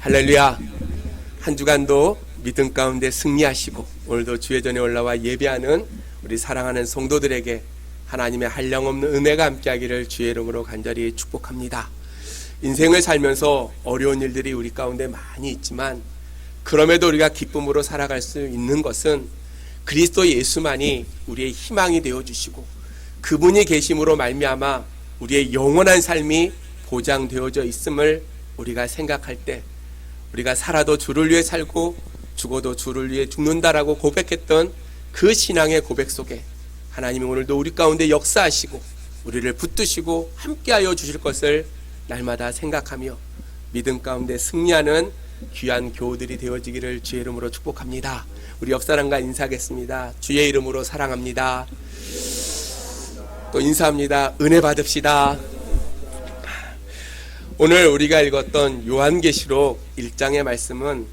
할렐루야. 한 주간도 믿음 가운데 승리하시고 오늘도 주의 전에 올라와 예배하는 우리 사랑하는 성도들에게 하나님의 한량없는 은혜가 함께하기를 주의 이름으로 간절히 축복합니다. 인생을 살면서 어려운 일들이 우리 가운데 많이 있지만 그럼에도 우리가 기쁨으로 살아갈 수 있는 것은 그리스도 예수만이 우리의 희망이 되어주시고 그분이 계심으로 말미암아 우리의 영원한 삶이 보장되어져 있음을 우리가 생각할 때 우리가 살아도 주를 위해 살고 죽어도 주를 위해 죽는다라고 고백했던 그 신앙의 고백 속에 하나님이 오늘도 우리 가운데 역사하시고 우리를 붙드시고 함께하여 주실 것을 날마다 생각하며 믿음 가운데 승리하는 귀한 교우들이 되어지기를 주의 이름으로 축복합니다. 우리 옆 사람과 인사하겠습니다. 주의 이름으로 사랑합니다. 또 인사합니다. 은혜 받읍시다. 오늘 우리가 읽었던 요한계시록 1장의 말씀은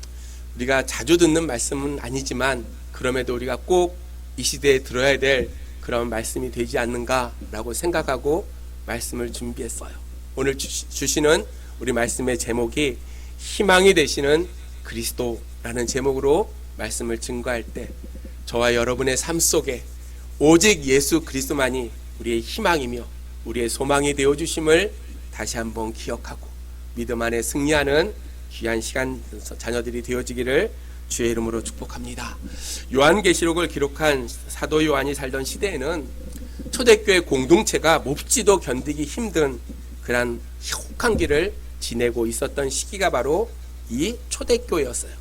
우리가 자주 듣는 말씀은 아니지만 그럼에도 우리가 꼭 이 시대에 들어야 될 그런 말씀이 되지 않는가라고 생각하고 말씀을 준비했어요. 오늘 주시는 우리 말씀의 제목이 희망이 되시는 그리스도라는 제목으로 말씀을 증거할 때 저와 여러분의 삶 속에 오직 예수 그리스도만이 우리의 희망이며 우리의 소망이 되어주심을 다시 한번 기억하고 믿음 안에 승리하는 귀한 시간 자녀들이 되어지기를 주의 이름으로 축복합니다. 요한계시록을 기록한 사도 요한이 살던 시대에는 초대교회 공동체가 몹시도 견디기 힘든 그런 혹한 길을 지내고 있었던 시기가 바로 이 초대교회였어요.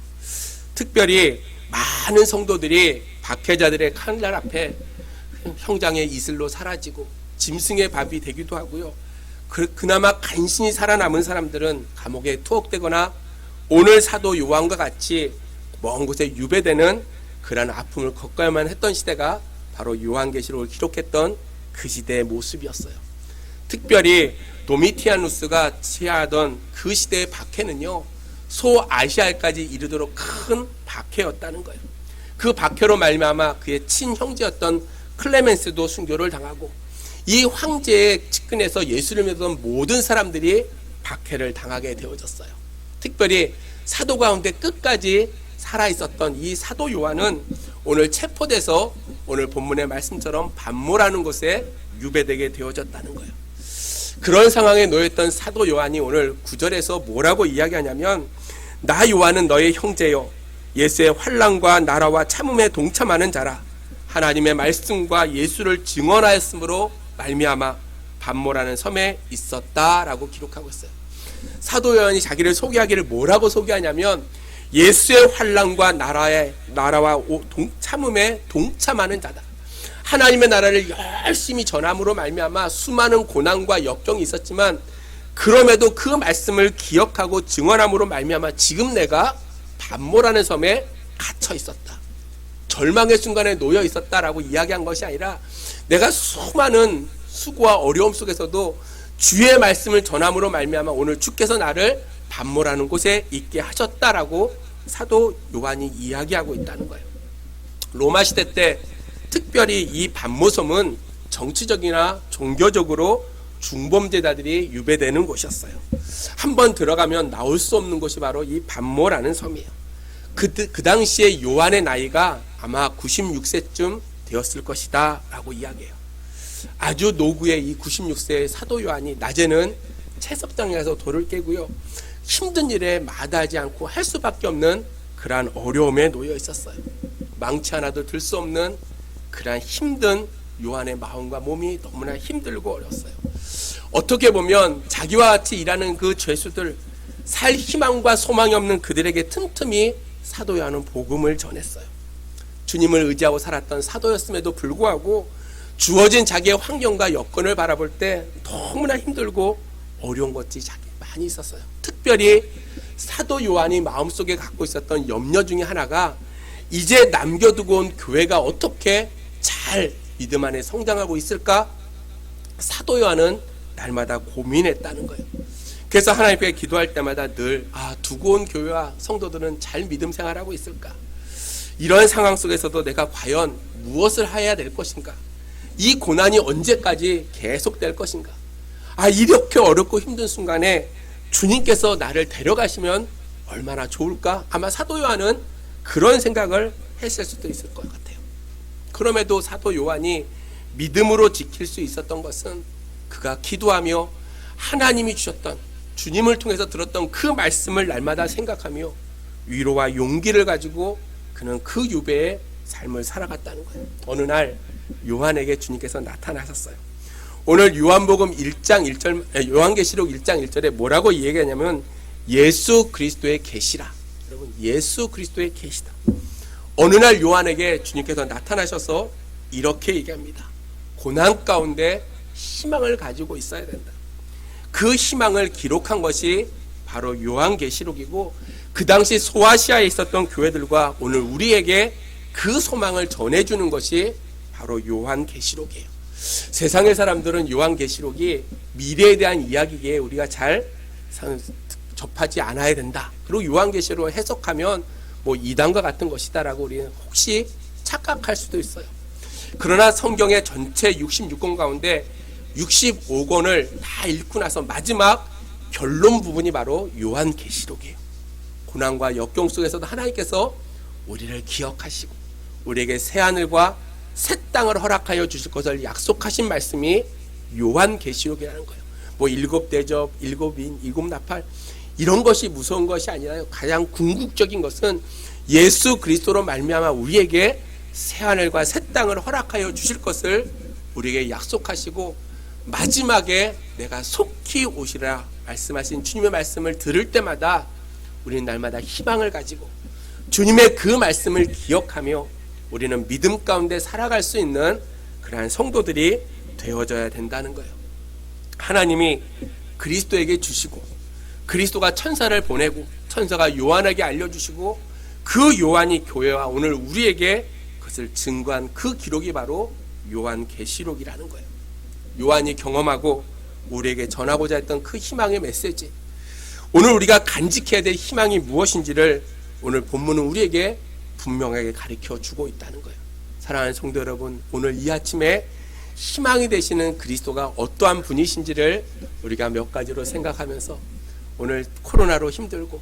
특별히 많은 성도들이 박해자들의 칼날 앞에 형장의 이슬로 사라지고 짐승의 밥이 되기도 하고요. 그나마 간신히 살아남은 사람들은 감옥에 투옥되거나 오늘 사도 요한과 같이 먼 곳에 유배되는 그런 아픔을 겪어야만 했던 시대가 바로 요한계시록을 기록했던 그 시대의 모습이었어요. 특별히 도미티아누스가 취하던 그 시대의 박해는요, 소아시아까지 이르도록 큰 박해였다는 거예요. 그 박해로 말미암아 그의 친형제였던 클레멘스도 순교를 당하고 이 황제의 측근에서 예수를 믿었던 모든 사람들이 박해를 당하게 되어졌어요. 특별히 사도 가운데 끝까지 살아있었던 이 사도 요한은 오늘 체포돼서 오늘 본문의 말씀처럼 반모라는 곳에 유배되게 되어졌다는 거예요. 그런 상황에 놓였던 사도 요한이 오늘 9절에서 뭐라고 이야기하냐면 나 요한은 너의 형제요 예수의 환난과 나라와 참음에 동참하는 자라 하나님의 말씀과 예수를 증언하였으므로 말미암아 반모라는 섬에 있었다라고 기록하고 있어요. 사도 요한이 자기를 소개하기를 뭐라고 소개하냐면 예수의 환난과 나라와 참음에 동참하는 자다. 하나님의 나라를 열심히 전함으로 말미암아 수많은 고난과 역경이 있었지만 그럼에도 그 말씀을 기억하고 증언함으로 말미암아 지금 내가 반모라는 섬에 갇혀 있었다. 절망의 순간에 놓여 있었다라고 이야기한 것이 아니라 내가 수많은 수고와 어려움 속에서도 주의 말씀을 전함으로 말미암아 오늘 주께서 나를 반모라는 곳에 있게 하셨다라고 사도 요한이 이야기하고 있다는 거예요. 로마 시대 때 특별히 이 반모섬은 정치적이나 종교적으로 중범죄자들이 유배되는 곳이었어요. 한번 들어가면 나올 수 없는 곳이 바로 이 반모라는 섬이에요. 그 당시에 요한의 나이가 아마 96세쯤 되었을 것이다 라고 이야기해요. 아주 노구의 이 96세의 사도 요한이 낮에는 채석장에 가서 돌을 깨고요. 힘든 일에 마다하지 않고 할 수밖에 없는 그러한 어려움에 놓여 있었어요. 망치 하나도 들 수 없는 그러한 힘든 요한의 마음과 몸이 너무나 힘들고 어려웠어요. 어떻게 보면 자기와 같이 일하는 그 죄수들, 살 희망과 소망이 없는 그들에게 틈틈이 사도 요한은 복음을 전했어요. 주님을 의지하고 살았던 사도였음에도 불구하고 주어진 자기의 환경과 여건을 바라볼 때 너무나 힘들고 어려운 것이 많이 있었어요. 특별히 사도 요한이 마음속에 갖고 있었던 염려 중에 하나가 이제 남겨두고 온 교회가 어떻게 잘 믿음 안에 성장하고 있을까? 사도 요한은 날마다 고민했다는 거예요. 그래서 하나님께 기도할 때마다 늘 두고 온 교회와 성도들은 잘 믿음 생활하고 있을까? 이런 상황 속에서도 내가 과연 무엇을 해야 될 것인가? 이 고난이 언제까지 계속될 것인가? 이렇게 어렵고 힘든 순간에 주님께서 나를 데려가시면 얼마나 좋을까? 아마 사도 요한은 그런 생각을 했을 수도 있을 것 같아요. 그럼에도 사도 요한이 믿음으로 지킬 수 있었던 것은 그가 기도하며 하나님이 주셨던, 주님을 통해서 들었던 그 말씀을 날마다 생각하며 위로와 용기를 가지고 그는 그 유배의 삶을 살아갔다는 거예요. 어느 날 요한에게 주님께서 나타나셨어요. 오늘 요한복음 1장 1절, 요한계시록 1장 1절에 뭐라고 얘기하냐면 예수 그리스도의 계시라. 여러분, 예수 그리스도의 계시다. 어느 날 요한에게 주님께서 나타나셔서 이렇게 얘기합니다. 고난 가운데 희망을 가지고 있어야 된다. 그 희망을 기록한 것이 바로 요한계시록이고, 그 당시 소아시아에 있었던 교회들과 오늘 우리에게 그 소망을 전해주는 것이 바로 요한계시록이에요. 세상의 사람들은 요한계시록이 미래에 대한 이야기기에 우리가 잘 접하지 않아야 된다. 그리고 요한계시록을 해석하면 뭐 이단과 같은 것이다라고 우리는 혹시 착각할 수도 있어요. 그러나 성경의 전체 66권 가운데 65권을 다 읽고 나서 마지막 결론 부분이 바로 요한계시록이에요. 고난과 역경 속에서도 하나님께서 우리를 기억하시고 우리에게 새하늘과 새 땅을 허락하여 주실 것을 약속하신 말씀이 요한계시록이라는 거예요. 뭐 일곱 대접, 일곱 인, 일곱 나팔 이런 것이 무서운 것이 아니라 가장 궁극적인 것은 예수 그리스도로 말미암아 우리에게 새하늘과 새 땅을 허락하여 주실 것을 우리에게 약속하시고, 마지막에 내가 속히 오시라 말씀하신 주님의 말씀을 들을 때마다 우리는 날마다 희망을 가지고 주님의 그 말씀을 기억하며 우리는 믿음 가운데 살아갈 수 있는 그러한 성도들이 되어져야 된다는 거예요. 하나님이 그리스도에게 주시고 그리스도가 천사를 보내고 천사가 요한에게 알려주시고 그 요한이 교회와 오늘 우리에게 그것을 증거한 그 기록이 바로 요한계시록이라는 거예요. 요한이 경험하고 우리에게 전하고자 했던 그 희망의 메시지, 오늘 우리가 간직해야 될 희망이 무엇인지를 오늘 본문은 우리에게 분명하게 가르쳐 주고 있다는 거예요. 사랑하는 성도 여러분, 오늘 이 아침에 희망이 되시는 그리스도가 어떠한 분이신지를 우리가 몇 가지로 생각하면서, 오늘 코로나로 힘들고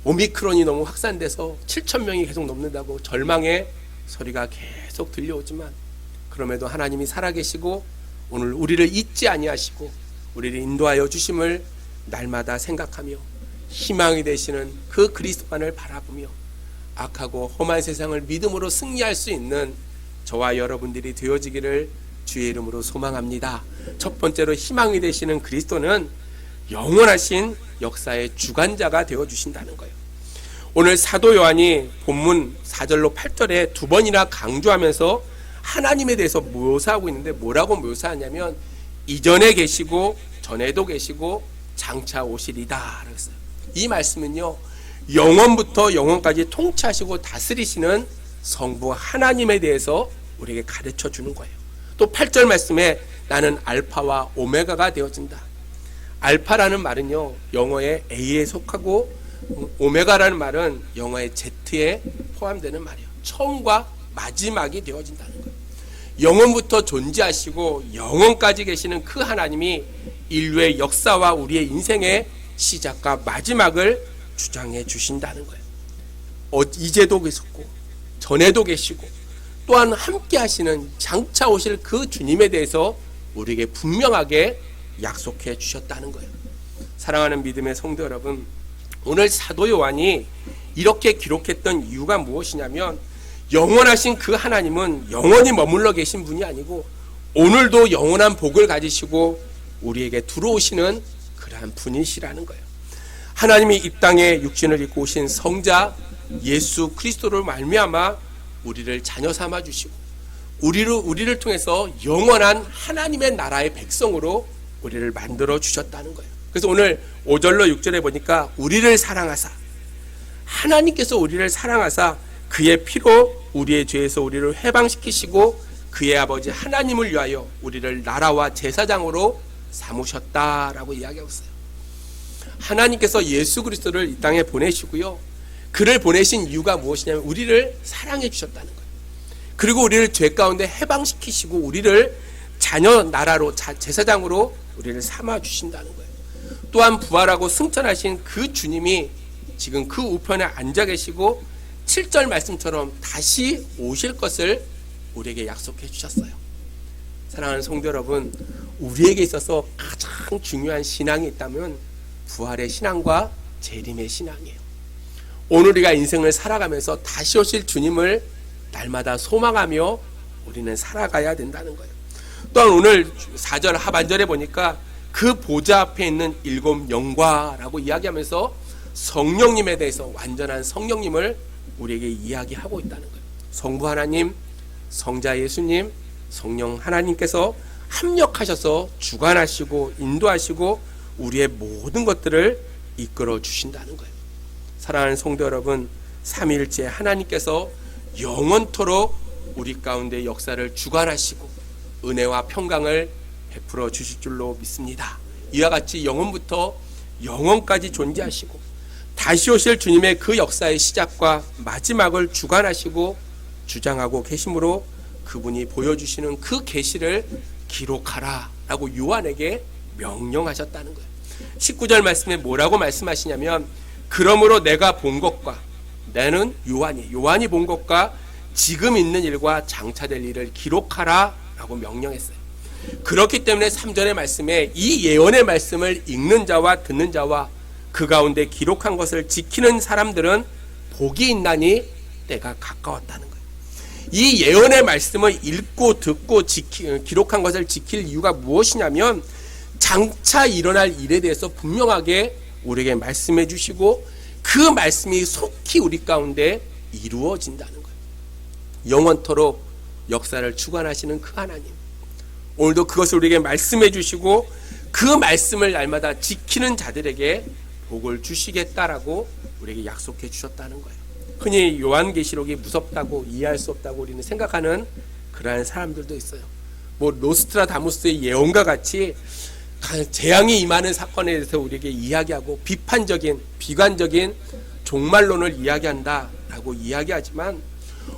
오미크론이 너무 확산돼서 7,000명이 계속 넘는다고 절망의 소리가 계속 들려오지만, 그럼에도 하나님이 살아계시고 오늘 우리를 잊지 아니하시고 우리를 인도하여 주심을 날마다 생각하며 희망이 되시는 그 그리스도만을 바라보며 악하고 험한 세상을 믿음으로 승리할 수 있는 저와 여러분들이 되어지기를 주의 이름으로 소망합니다. 첫 번째로 희망이 되시는 그리스도는 영원하신 역사의 주관자가 되어주신다는 거예요. 오늘 사도 요한이 본문 4절로 8절에 두 번이나 강조하면서 하나님에 대해서 묘사하고 있는데, 뭐라고 묘사하냐면 이전에 계시고 전에도 계시고 장차 오시리다 그랬어요. 이 말씀은요, 영원부터 영원까지 통치하시고 다스리시는 성부 하나님에 대해서 우리에게 가르쳐 주는 거예요. 또 8절 말씀에 나는 알파와 오메가가 되어진다. 알파라는 말은요, 영어의 A에 속하고 오메가라는 말은 영어의 Z에 포함되는 말이에요. 처음과 마지막이 되어진다는 거예요. 영원부터 존재하시고 영원까지 계시는 그 하나님이 인류의 역사와 우리의 인생의 시작과 마지막을 주장해 주신다는 거예요. 이제도 계셨고 전에도 계시고 또한 함께 하시는 장차 오실 그 주님에 대해서 우리에게 분명하게 약속해 주셨다는 거예요. 사랑하는 믿음의 성도 여러분, 오늘 사도 요한이 이렇게 기록했던 이유가 무엇이냐면, 영원하신 그 하나님은 영원히 머물러 계신 분이 아니고 오늘도 영원한 복을 가지시고 우리에게 들어오시는 그러한 분이시라는 거예요. 하나님이 이 땅에 육신을 입고 오신 성자 예수 그리스도를 말미암아 우리를 자녀 삼아 주시고 우리를 통해서 영원한 하나님의 나라의 백성으로 우리를 만들어 주셨다는 거예요. 그래서 오늘 5절로 6절에 보니까 우리를 사랑하사, 하나님께서 우리를 사랑하사 그의 피로 우리의 죄에서 우리를 해방시키시고 그의 아버지 하나님을 위하여 우리를 나라와 제사장으로 삼으셨다라고 이야기하고 있어요. 하나님께서 예수 그리스도를 이 땅에 보내시고요, 그를 보내신 이유가 무엇이냐면 우리를 사랑해 주셨다는 거예요. 그리고 우리를 죄 가운데 해방시키시고 우리를 자녀 나라로 제사장으로 우리를 삼아 주신다는 거예요. 또한 부활하고 승천하신 그 주님이 지금 그 우편에 앉아 계시고 7절 말씀처럼 다시 오실 것을 우리에게 약속해 주셨어요. 사랑하는 성도 여러분, 우리에게 있어서 가장 중요한 신앙이 있다면 부활의 신앙과 재림의 신앙이에요. 오늘 우리가 인생을 살아가면서 다시 오실 주님을 날마다 소망하며 우리는 살아가야 된다는 거예요. 또한 오늘 4절 하반절에 보니까 그 보좌 앞에 있는 7 영과라고 이야기하면서 성령님에 대해서 완전한 성령님을 우리에게 이야기하고 있다는 거예요. 성부 하나님, 성자 예수님, 성령 하나님께서 합력하셔서 주관하시고 인도하시고 우리의 모든 것들을 이끌어 주신다는 거예요. 사랑하는 성도 여러분, 삼위일체 하나님께서 영원토록 우리 가운데 역사를 주관하시고 은혜와 평강을 베풀어 주실 줄로 믿습니다. 이와 같이 영원부터 영원까지 존재하시고 다시 오실 주님의 그 역사의 시작과 마지막을 주관하시고 주장하고 계심으로 그분이 보여주시는 그 계시를 기록하라 라고 요한에게 명령하셨다는 거예요. 19절 말씀에 뭐라고 말씀하시냐면, 그러므로 내가 본 것과, 나는 요한이 본 것과 지금 있는 일과 장차될 일을 기록하라 라고 명령했어요. 그렇기 때문에 3절의 말씀에 이 예언의 말씀을 읽는 자와 듣는 자와 그 가운데 기록한 것을 지키는 사람들은 복이 있나니 때가 가까웠다는 거예요. 이 예언의 말씀을 읽고 듣고 기록한 것을 지킬 이유가 무엇이냐면, 장차 일어날 일에 대해서 분명하게 우리에게 말씀해 주시고 그 말씀이 속히 우리 가운데 이루어진다는 거예요. 영원토록 역사를 주관하시는 그 하나님, 오늘도 그것을 우리에게 말씀해 주시고 그 말씀을 날마다 지키는 자들에게 복을 주시겠다라고 우리에게 약속해 주셨다는 거예요. 흔히 요한계시록이 무섭다고 이해할 수 없다고 우리는 생각하는 그러한 사람들도 있어요. 뭐 노스트라다무스의 예언과 같이 재앙이 임하는 사건에 대해서 우리에게 이야기하고 비판적인 비관적인 종말론을 이야기한다라고 이야기하지만,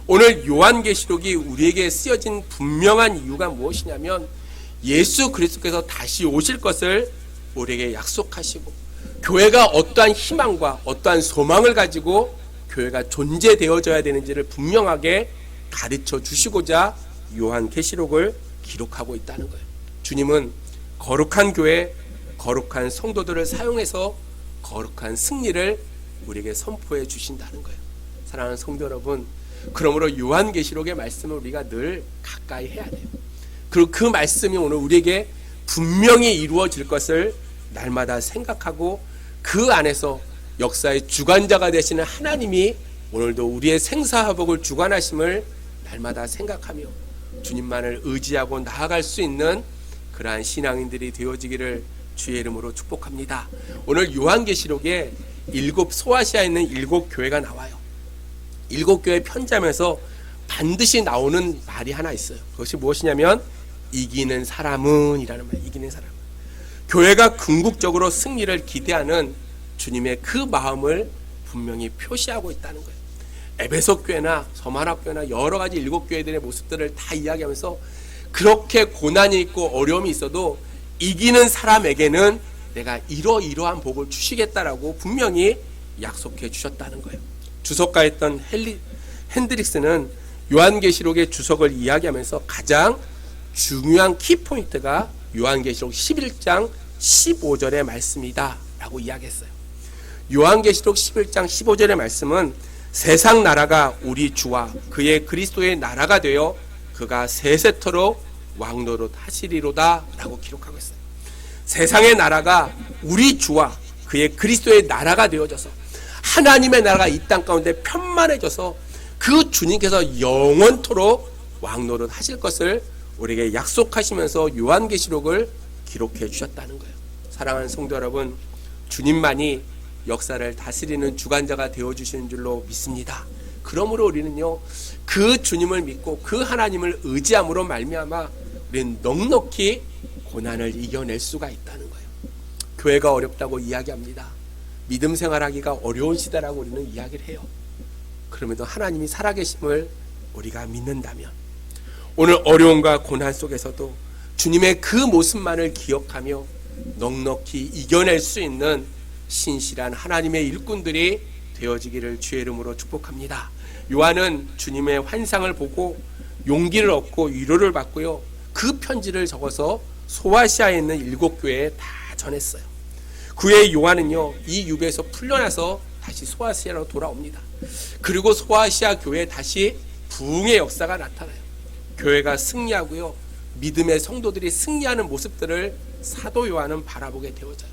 오늘 요한계시록이 우리에게 쓰여진 분명한 이유가 무엇이냐면, 예수 그리스도께서 다시 오실 것을 우리에게 약속하시고 교회가 어떠한 희망과 어떠한 소망을 가지고 교회가 존재되어져야 되는지를 분명하게 가르쳐 주시고자 요한계시록을 기록하고 있다는 거예요. 주님은 거룩한 교회, 거룩한 성도들을 사용해서 거룩한 승리를 우리에게 선포해 주신다는 거예요. 사랑하는 성도 여러분, 그러므로 요한계시록의 말씀을 우리가 늘 가까이 해야 돼요. 그리고 그 말씀이 오늘 우리에게 분명히 이루어질 것을 날마다 생각하고 그 안에서 역사의 주관자가 되시는 하나님이 오늘도 우리의 생사화복을 주관하심을 날마다 생각하며 주님만을 의지하고 나아갈 수 있는 그러한 신앙인들이 되어지기를 주의 이름으로 축복합니다. 오늘 요한계시록에 소아시아에 있는 7 교회가 나와요. 7 교회 편지하면서 반드시 나오는 말이 하나 있어요. 그것이 무엇이냐면, 이기는 사람은 이라는 말. 이기는 사람은. 교회가 궁극적으로 승리를 기대하는 주님의 그 마음을 분명히 표시하고 있다는 거예요. 에베소 교회나 서만학 교회나 여러 가지 7 교회들의 모습들을 다 이야기하면서 그렇게 고난이 있고 어려움이 있어도 이기는 사람에게는 내가 이러이러한 복을 주시겠다라고 분명히 약속해 주셨다는 거예요. 주석가였던 핸드릭스는 요한계시록의 주석을 이야기하면서 가장 중요한 키포인트가 요한계시록 11장 15절의 말씀이다 라고 이야기했어요. 요한계시록 11장 15절의 말씀은 세상 나라가 우리 주와 그의 그리스도의 나라가 되어 그가 세세토록 왕노릇 하시리로다 라고 기록하고 있어요. 세상의 나라가 우리 주와 그의 그리스도의 나라가 되어져서 하나님의 나라가 이 땅 가운데 편만해져서 그 주님께서 영원토록 왕노릇 하실 것을 우리에게 약속하시면서 요한계시록을 기록해 주셨다는 거예요. 사랑하는 성도 여러분, 주님만이 역사를 다스리는 주관자가 되어주시는 줄로 믿습니다. 그러므로 우리는요, 그 주님을 믿고 그 하나님을 의지함으로 말미암아 우리는 넉넉히 고난을 이겨낼 수가 있다는 거예요. 교회가 어렵다고 이야기합니다. 믿음 생활하기가 어려운 시대라고 우리는 이야기를 해요. 그럼에도 하나님이 살아계심을 우리가 믿는다면 오늘 어려움과 고난 속에서도 주님의 그 모습만을 기억하며 넉넉히 이겨낼 수 있는 신실한 하나님의 일꾼들이 되어지기를 주의 이름으로 축복합니다. 요한은 주님의 환상을 보고 용기를 얻고 위로를 받고요, 그 편지를 적어서 소아시아에 있는 7교회에 다 전했어요. 그 후에 요한은요, 이 유배에서 풀려나서 다시 소아시아로 돌아옵니다. 그리고 소아시아 교회에 다시 부흥의 역사가 나타나요. 교회가 승리하고요, 믿음의 성도들이 승리하는 모습들을 사도 요한은 바라보게 되어져요.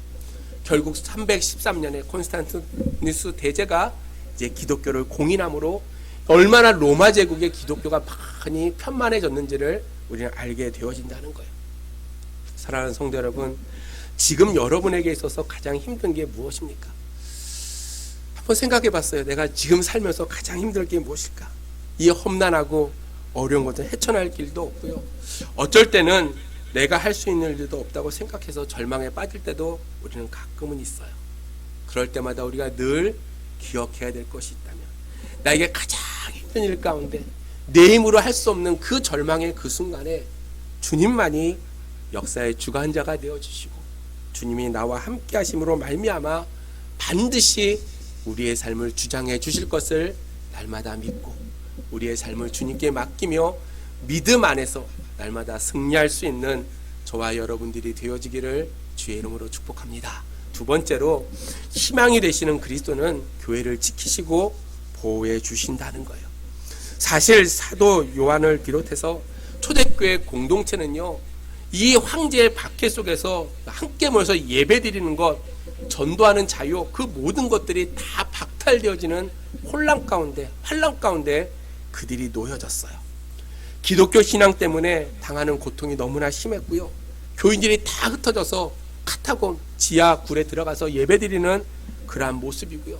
결국 313년에 콘스탄티누스 대제가 이제 기독교를 공인함으로 얼마나 로마 제국의 기독교가 많이 편만해졌는지를 우리는 알게 되어진다는 거예요. 사랑하는 성도 여러분, 지금 여러분에게 있어서 가장 힘든 게 무엇입니까? 한번 생각해 봤어요. 내가 지금 살면서 가장 힘들 게 무엇일까? 이 험난하고 어려운 것은 헤쳐날 길도 없고요, 어쩔 때는 내가 할 수 있는 일도 없다고 생각해서 절망에 빠질 때도 우리는 가끔은 있어요. 그럴 때마다 우리가 늘 기억해야 될 것이 있다면, 나에게 가장 힘든 일 가운데 내 힘으로 할 수 없는 그 절망의 그 순간에 주님만이 역사의 주관자가 되어주시고 주님이 나와 함께 하심으로 말미암아 반드시 우리의 삶을 주장해 주실 것을 날마다 믿고 우리의 삶을 주님께 맡기며 믿음 안에서 날마다 승리할 수 있는 저와 여러분들이 되어지기를 주의 이름으로 축복합니다. 두 번째로, 희망이 되시는 그리스도는 교회를 지키시고 보호해 주신다는 거예요. 사실 사도 요한을 비롯해서 초대교회 공동체는요, 이 황제의 박해 속에서 함께 모여서 예배드리는 것, 전도하는 자유, 그 모든 것들이 다 박탈되어지는 혼란 가운데, 환란 가운데 그들이 놓여졌어요. 기독교 신앙 때문에 당하는 고통이 너무나 심했고요, 교인들이 다 흩어져서 카타콤 지하 굴에 들어가서 예배드리는 그러한 모습이고요,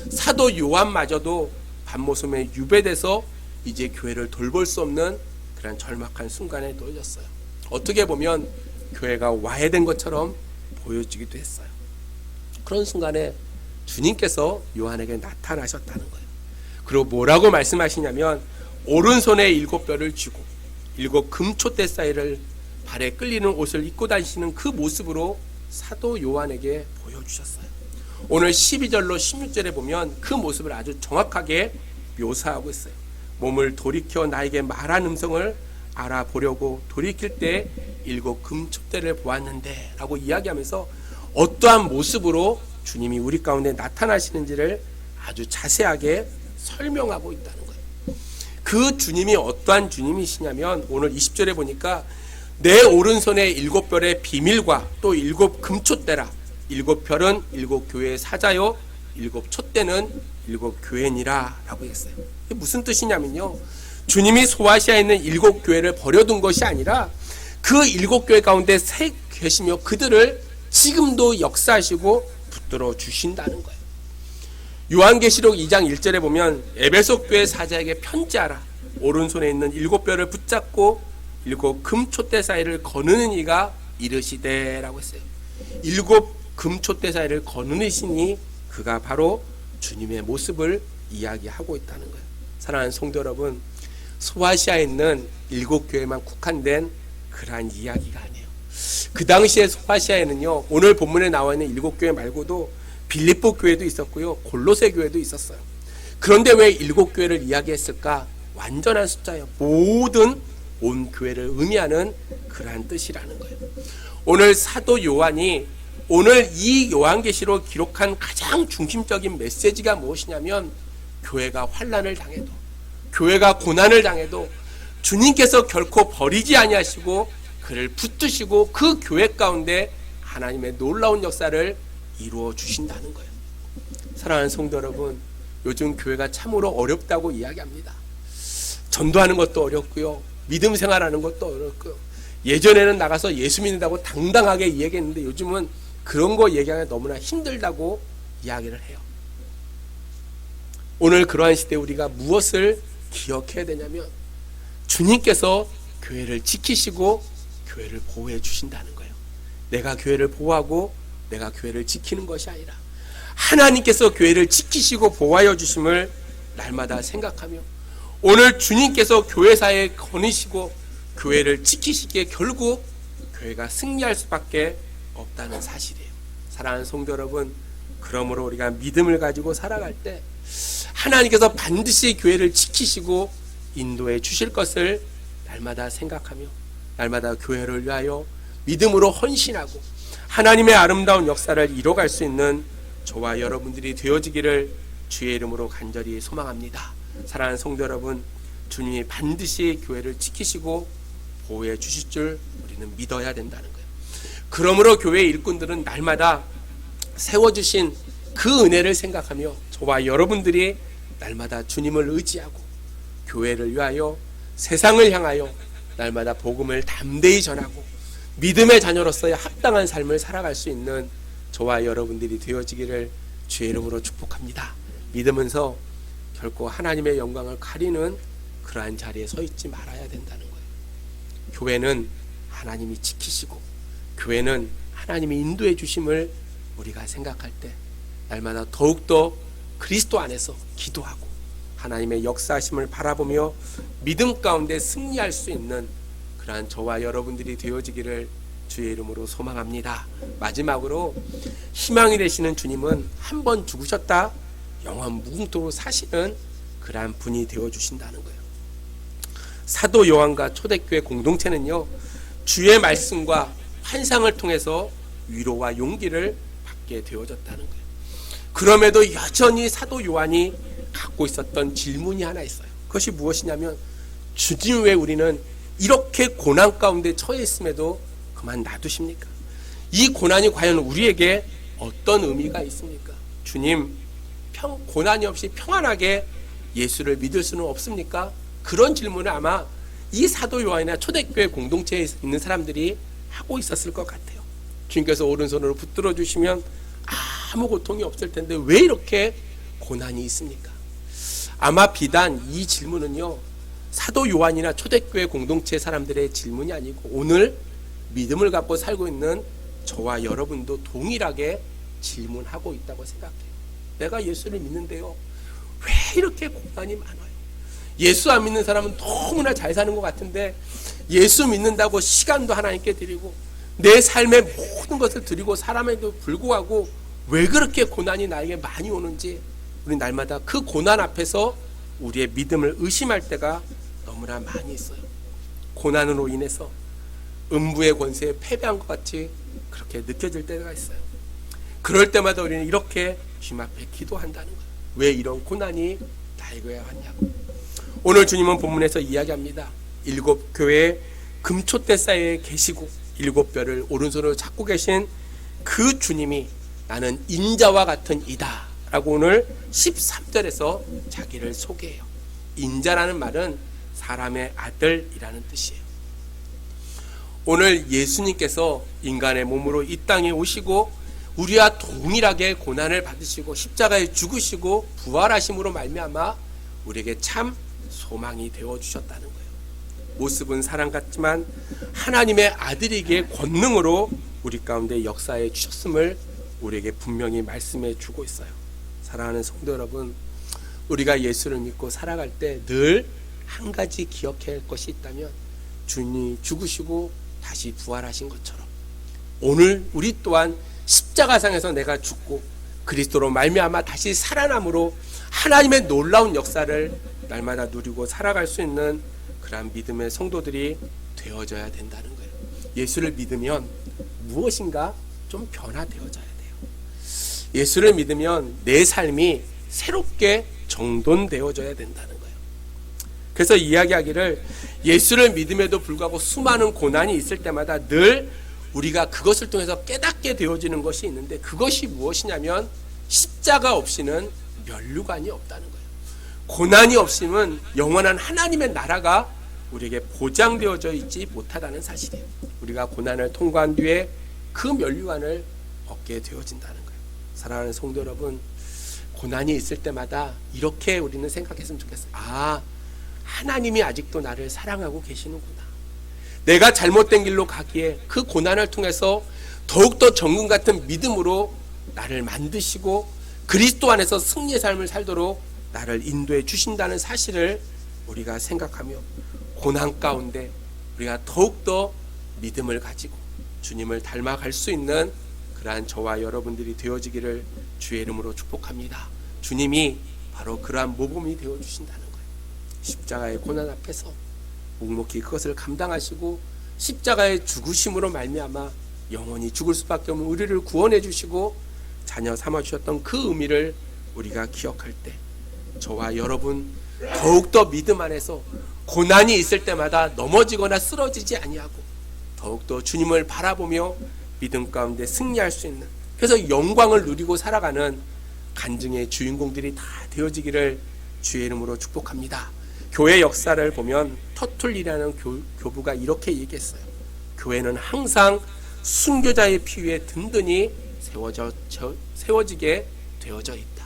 사도 요한마저도 밤모섬에 유배돼서 이제 교회를 돌볼 수 없는 그런 절박한 순간에 놓여졌어요. 어떻게 보면 교회가 와해된 것처럼 보여지기도 했어요. 그런 순간에 주님께서 요한에게 나타나셨다는 거예요. 그리고 뭐라고 말씀하시냐면, 오른손에 7뼈를 쥐고 7 금촛대 사이를 발에 끌리는 옷을 입고 다니시는 그 모습으로 사도 요한에게 보여주셨어요. 오늘 12절로 16절에 보면 그 모습을 아주 정확하게 묘사하고 있어요. 몸을 돌이켜 나에게 말한 음성을 알아보려고 돌이킬 때 7 금촛대를 보았는데 라고 이야기하면서 어떠한 모습으로 주님이 우리 가운데 나타나시는지를 아주 자세하게 설명하고 있다는 거예요. 그 주님이 어떠한 주님이시냐면, 오늘 20절에 보니까 내 오른손에 7별의 비밀과 또 7 금촛대라. 7별은 7 교회의 사자요, 7 촛대는 7 교회니라 라고 했어요. 이게 무슨 뜻이냐면요, 주님이 소아시아에 있는 7 교회를 버려둔 것이 아니라 그 7 교회 가운데 계시며 그들을 지금도 역사하시고 붙들어 주신다는 거예요. 요한계시록 2장 1절에 보면 에베소 교회 사자에게 편지하라. 오른손에 있는 7별을 붙잡고 7 금촛대 사이를 거느는 이가 이르시되 라고 했어요. 7 금촛대 사이를 거느는 이시니 그가 바로 주님의 모습을 이야기하고 있다는 거예요. 사랑하는 성도 여러분, 소아시아에 있는 7 교회만 국한된 그러한 이야기가 아니에요. 그 당시에 소아시아에는요, 오늘 본문에 나와 있는 7 교회 말고도 빌립보 교회도 있었고요, 골로새 교회도 있었어요. 그런데 왜 7 교회를 이야기했을까? 완전한 숫자예요. 모든 온 교회를 의미하는 그러한 뜻이라는 거예요. 오늘 사도 요한이 오늘 이 요한계시로 기록한 가장 중심적인 메시지가 무엇이냐면, 교회가 환난을 당해도, 교회가 고난을 당해도 주님께서 결코 버리지 아니하시고 그를 붙드시고 그 교회 가운데 하나님의 놀라운 역사를 이루어 주신다는 거예요. 사랑하는 성도 여러분, 요즘 교회가 참으로 어렵다고 이야기합니다. 전도하는 것도 어렵고요, 믿음 생활하는 것도 어렵고요, 예전에는 나가서 예수 믿는다고 당당하게 이야기했는데 요즘은 그런 거 얘기하기가 너무나 힘들다고 이야기를 해요. 오늘 그러한 시대에 우리가 무엇을 기억해야 되냐면, 주님께서 교회를 지키시고 교회를 보호해 주신다는 거예요. 내가 교회를 보호하고 내가 교회를 지키는 것이 아니라 하나님께서 교회를 지키시고 보호하여 주심을 날마다 생각하며, 오늘 주님께서 교회사에 거느시고 교회를 지키시기에 결국 교회가 승리할 수밖에 없다는 사실이에요. 사랑하는 성도 여러분, 그러므로 우리가 믿음을 가지고 살아갈 때 하나님께서 반드시 교회를 지키시고 인도해 주실 것을 날마다 생각하며 날마다 교회를 위하여 믿음으로 헌신하고 하나님의 아름다운 역사를 이뤄갈 수 있는 저와 여러분들이 되어지기를 주의 이름으로 간절히 소망합니다. 사랑하는 성도 여러분, 주님이 반드시 교회를 지키시고 보호해 주실 줄 우리는 믿어야 된다는 거예요. 그러므로 교회 일꾼들은 날마다 세워주신 그 은혜를 생각하며 저와 여러분들이 날마다 주님을 의지하고 교회를 위하여 세상을 향하여 날마다 복음을 담대히 전하고 믿음의 자녀로서의 합당한 삶을 살아갈 수 있는 저와 여러분들이 되어지기를 주의 이름으로 축복합니다. 믿으면서 결코 하나님의 영광을 가리는 그러한 자리에 서 있지 말아야 된다는 거예요. 교회는 하나님이 지키시고 교회는 하나님이 인도해 주심을 우리가 생각할 때 날마다 더욱더 그리스도 안에서 기도하고 하나님의 역사하심을 바라보며 믿음 가운데 승리할 수 있는 그러한 저와 여러분들이 되어지기를 주의 이름으로 소망합니다. 마지막으로 희망이 되시는 주님은 한 번 죽으셨다 영원 무궁토로 사시는 그러한 분이 되어주신다는 거예요. 사도 요한과 초대교회 공동체는요, 주의 말씀과 환상을 통해서 위로와 용기를 받게 되어졌다는 거예요. 그럼에도 여전히 사도 요한이 갖고 있었던 질문이 하나 있어요. 그것이 무엇이냐면, 주님 왜 우리는 이렇게 고난 가운데 처해 있음에도 그만 놔두십니까? 이 고난이 과연 우리에게 어떤 의미가 있습니까? 주님, 고난이 없이 평안하게 예수를 믿을 수는 없습니까? 그런 질문을 아마 이 사도 요한이나 초대교회 공동체에 있는 사람들이 하고 있었을 것 같아요. 주님께서 오른손으로 붙들어 주시면 아무 고통이 없을 텐데 왜 이렇게 고난이 있습니까? 아마 비단 이 질문은요, 사도 요한이나 초대교회 공동체 사람들의 질문이 아니고 오늘 믿음을 갖고 살고 있는 저와 여러분도 동일하게 질문하고 있다고 생각해요. 내가 예수를 믿는데요, 왜 이렇게 고난이 많아요? 예수 안 믿는 사람은 너무나 잘 사는 것 같은데 예수 믿는다고 시간도 하나님께 드리고 내 삶의 모든 것을 드리고 사람에도 불구하고 왜 그렇게 고난이 나에게 많이 오는지, 우리 날마다 그 고난 앞에서 우리의 믿음을 의심할 때가 너무나 많이 있어요. 고난으로 인해서 음부의 권세에 패배한 것 같이 그렇게 느껴질 때가 있어요. 그럴 때마다 우리는 이렇게 주님 앞에 기도한다는 거예요. 왜 이런 고난이 나에게 왔냐고. 오늘 주님은 본문에서 이야기합니다. 7교회의 금촛대 사이에 계시고 7별을 오른손으로 잡고 계신 그 주님이 나는 인자와 같은 이다 라고 오늘 13절에서 자기를 소개해요. 인자라는 말은 사람의 아들이라는 뜻이에요. 오늘 예수님께서 인간의 몸으로 이 땅에 오시고 우리와 동일하게 고난을 받으시고 십자가에 죽으시고 부활하심으로 말미암아 우리에게 참 소망이 되어주셨다는 거예요. 모습은 사람 같지만 하나님의 아들에게 권능으로 우리 가운데 역사해 주셨음을 우리에게 분명히 말씀해 주고 있어요. 사랑하는 성도 여러분, 우리가 예수를 믿고 살아갈 때 늘 한 가지 기억해야 할 것이 있다면 주님이 죽으시고 다시 부활하신 것처럼 오늘 우리 또한 십자가상에서 내가 죽고 그리스도로 말미암아 다시 살아남으로 하나님의 놀라운 역사를 날마다 누리고 살아갈 수 있는 그러한 믿음의 성도들이 되어져야 된다는 거예요. 예수를 믿으면 무엇인가 좀 변화되어져야 돼요. 예수를 믿으면 내 삶이 새롭게 정돈되어져야 된다는 거예요. 그래서 이야기하기를 예수를 믿음에도 불구하고 수많은 고난이 있을 때마다 늘 우리가 그것을 통해서 깨닫게 되어지는 것이 있는데 그것이 무엇이냐면 십자가 없이는 면류관이 없다는 거예요. 고난이 없이는 영원한 하나님의 나라가 우리에게 보장되어져 있지 못하다는 사실이에요. 우리가 고난을 통과한 뒤에 그 면류관을 얻게 되어진다는 거예요. 사랑하는 성도 여러분, 고난이 있을 때마다 이렇게 우리는 생각했으면 좋겠어요. 아, 하나님이 아직도 나를 사랑하고 계시는구나. 내가 잘못된 길로 가기에 그 고난을 통해서 더욱더 정금 같은 믿음으로 나를 만드시고 그리스도 안에서 승리의 삶을 살도록 나를 인도해 주신다는 사실을 우리가 생각하며 고난 가운데 우리가 더욱더 믿음을 가지고 주님을 닮아갈 수 있는 그러한 저와 여러분들이 되어지기를 주의 이름으로 축복합니다. 주님이 바로 그러한 모범이 되어주신다는 거예요. 십자가의 고난 앞에서 묵묵히 그것을 감당하시고 십자가의 죽으심으로 말미암아 영원히 죽을 수밖에 없는 우리를 구원해 주시고 자녀 삼아주셨던 그 의미를 우리가 기억할 때 저와 여러분 더욱더 믿음 안에서 고난이 있을 때마다 넘어지거나 쓰러지지 아니하고 더욱더 주님을 바라보며 믿음 가운데 승리할 수 있는, 그래서 영광을 누리고 살아가는 간증의 주인공들이 다 되어지기를 주의 이름으로 축복합니다. 교회 역사를 보면 터툴리라는 교부가 이렇게 얘기했어요. 교회는 항상 순교자의 피 위에 든든히 세워지게 되어져 있다.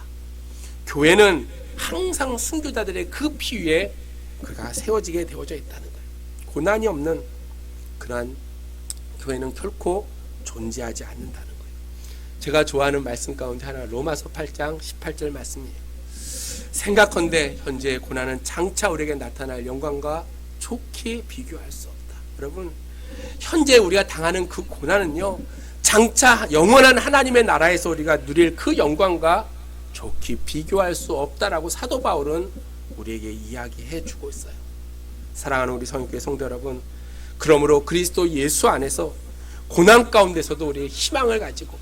교회는 항상 순교자들의 그 피 위에 그가 세워지게 되어져 있다는 거예요. 고난이 없는 그러한 교회는 결코 존재하지 않는다는 거예요. 제가 좋아하는 말씀 가운데 하나 로마서 8장 18절 말씀이에요. 생각컨대 현재의 고난은 장차 우리에게 나타날 영광과 좋게 비교할 수 없다. 여러분, 현재 우리가 당하는 그 고난은요, 장차 영원한 하나님의 나라에서 우리가 누릴 그 영광과 좋게 비교할 수 없다라고 사도 바울은 우리에게 이야기해 주고 있어요. 사랑하는 우리 성육교회 성도 여러분, 그러므로 그리스도 예수 안에서 고난 가운데서도 우리의 희망을 가지고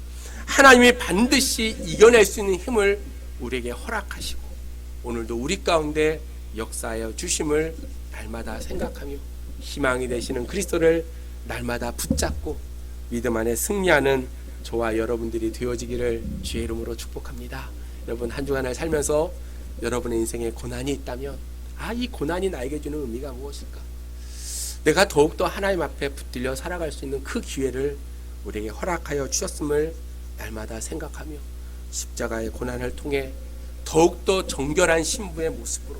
하나님이 반드시 이겨낼 수 있는 힘을 우리에게 허락하시고 오늘도 우리 가운데 역사하여 주심을 날마다 생각하며 희망이 되시는 그리스도를 날마다 붙잡고 믿음 안에 승리하는 저와 여러분들이 되어지기를 주의 이름으로 축복합니다. 여러분, 한 주간을 살면서 여러분의 인생에 고난이 있다면 이 고난이 나에게 주는 의미가 무엇일까? 내가 더욱더 하나님 앞에 붙들려 살아갈 수 있는 그 기회를 우리에게 허락하여 주셨음을 날마다 생각하며 십자가의 고난을 통해 더욱더 정결한 신부의 모습으로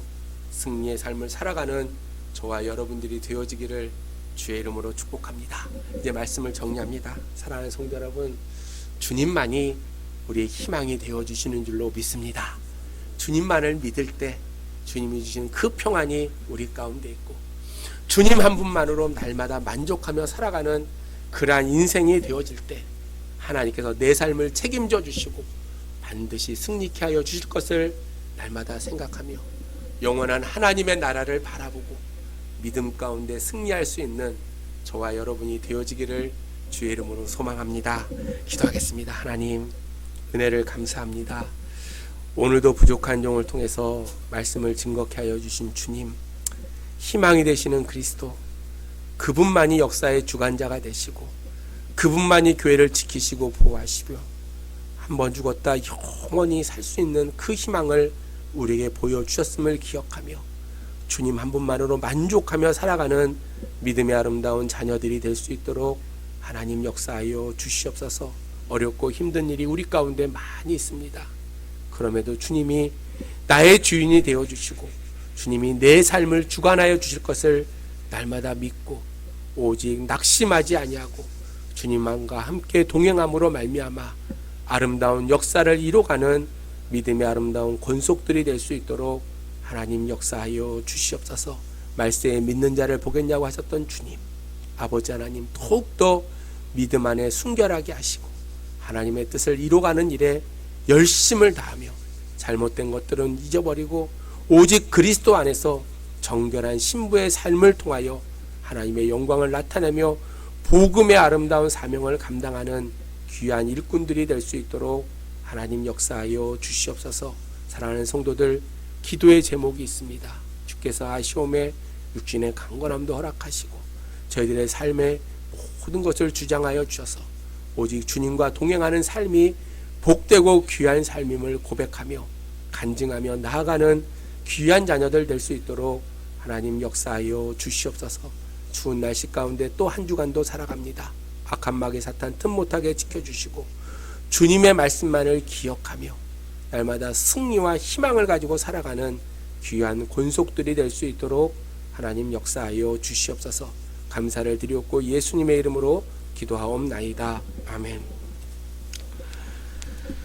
승리의 삶을 살아가는 저와 여러분들이 되어지기를 주의 이름으로 축복합니다. 이제 말씀을 정리합니다. 사랑하는 성도 여러분, 주님만이 우리의 희망이 되어주시는 줄로 믿습니다. 주님만을 믿을 때 주님이 주시는 그 평안이 우리 가운데 있고 주님 한 분만으로 날마다 만족하며 살아가는 그러한 인생이 되어질 때 하나님께서 내 삶을 책임져 주시고 반드시 승리케 하여 주실 것을 날마다 생각하며 영원한 하나님의 나라를 바라보고 믿음 가운데 승리할 수 있는 저와 여러분이 되어지기를 주의 이름으로 소망합니다. 기도하겠습니다. 하나님, 은혜를 감사합니다. 오늘도 부족한 종을 통해서 말씀을 증거케 하여 주신 주님, 희망이 되시는 그리스도, 그분만이 역사의 주관자가 되시고 그분만이 교회를 지키시고 보호하시며 한번 죽었다 영원히 살 수 있는 그 희망을 우리에게 보여주셨음을 기억하며 주님 한 분만으로 만족하며 살아가는 믿음의 아름다운 자녀들이 될 수 있도록 하나님 역사하여 주시옵소서. 어렵고 힘든 일이 우리 가운데 많이 있습니다. 그럼에도 주님이 나의 주인이 되어주시고 주님이 내 삶을 주관하여 주실 것을 날마다 믿고 오직 낙심하지 아니하고 주님과 함께 동행함으로 말미암아 아름다운 역사를 이뤄가는 믿음의 아름다운 권속들이 될 수 있도록 하나님 역사하여 주시옵소서. 말세에 믿는 자를 보겠냐고 하셨던 주님, 아버지 하나님, 더욱더 믿음 안에 순결하게 하시고 하나님의 뜻을 이뤄가는 일에 열심을 다하며 잘못된 것들은 잊어버리고 오직 그리스도 안에서 정결한 신부의 삶을 통하여 하나님의 영광을 나타내며 복음의 아름다운 사명을 감당하는 귀한 일꾼들이 될 수 있도록 하나님 역사하여 주시옵소서. 사랑하는 성도들, 기도의 제목이 있습니다. 주께서 아시오매 육신의 강건함도 허락하시고 저희들의 삶의 모든 것을 주장하여 주셔서 오직 주님과 동행하는 삶이 복되고 귀한 삶임을 고백하며 간증하며 나아가는 귀한 자녀들 될 수 있도록 하나님 역사하여 주시옵소서. 추운 날씨 가운데 또 한 주간도 살아갑니다. 악한 마귀 사탄 틈 못하게 지켜주시고 주님의 말씀만을 기억하며 날마다 승리와 희망을 가지고 살아가는 귀한 권속들이 될 수 있도록 하나님 역사하여 주시옵소서. 감사를 드리옵고 예수님의 이름으로 기도하옵나이다. 아멘.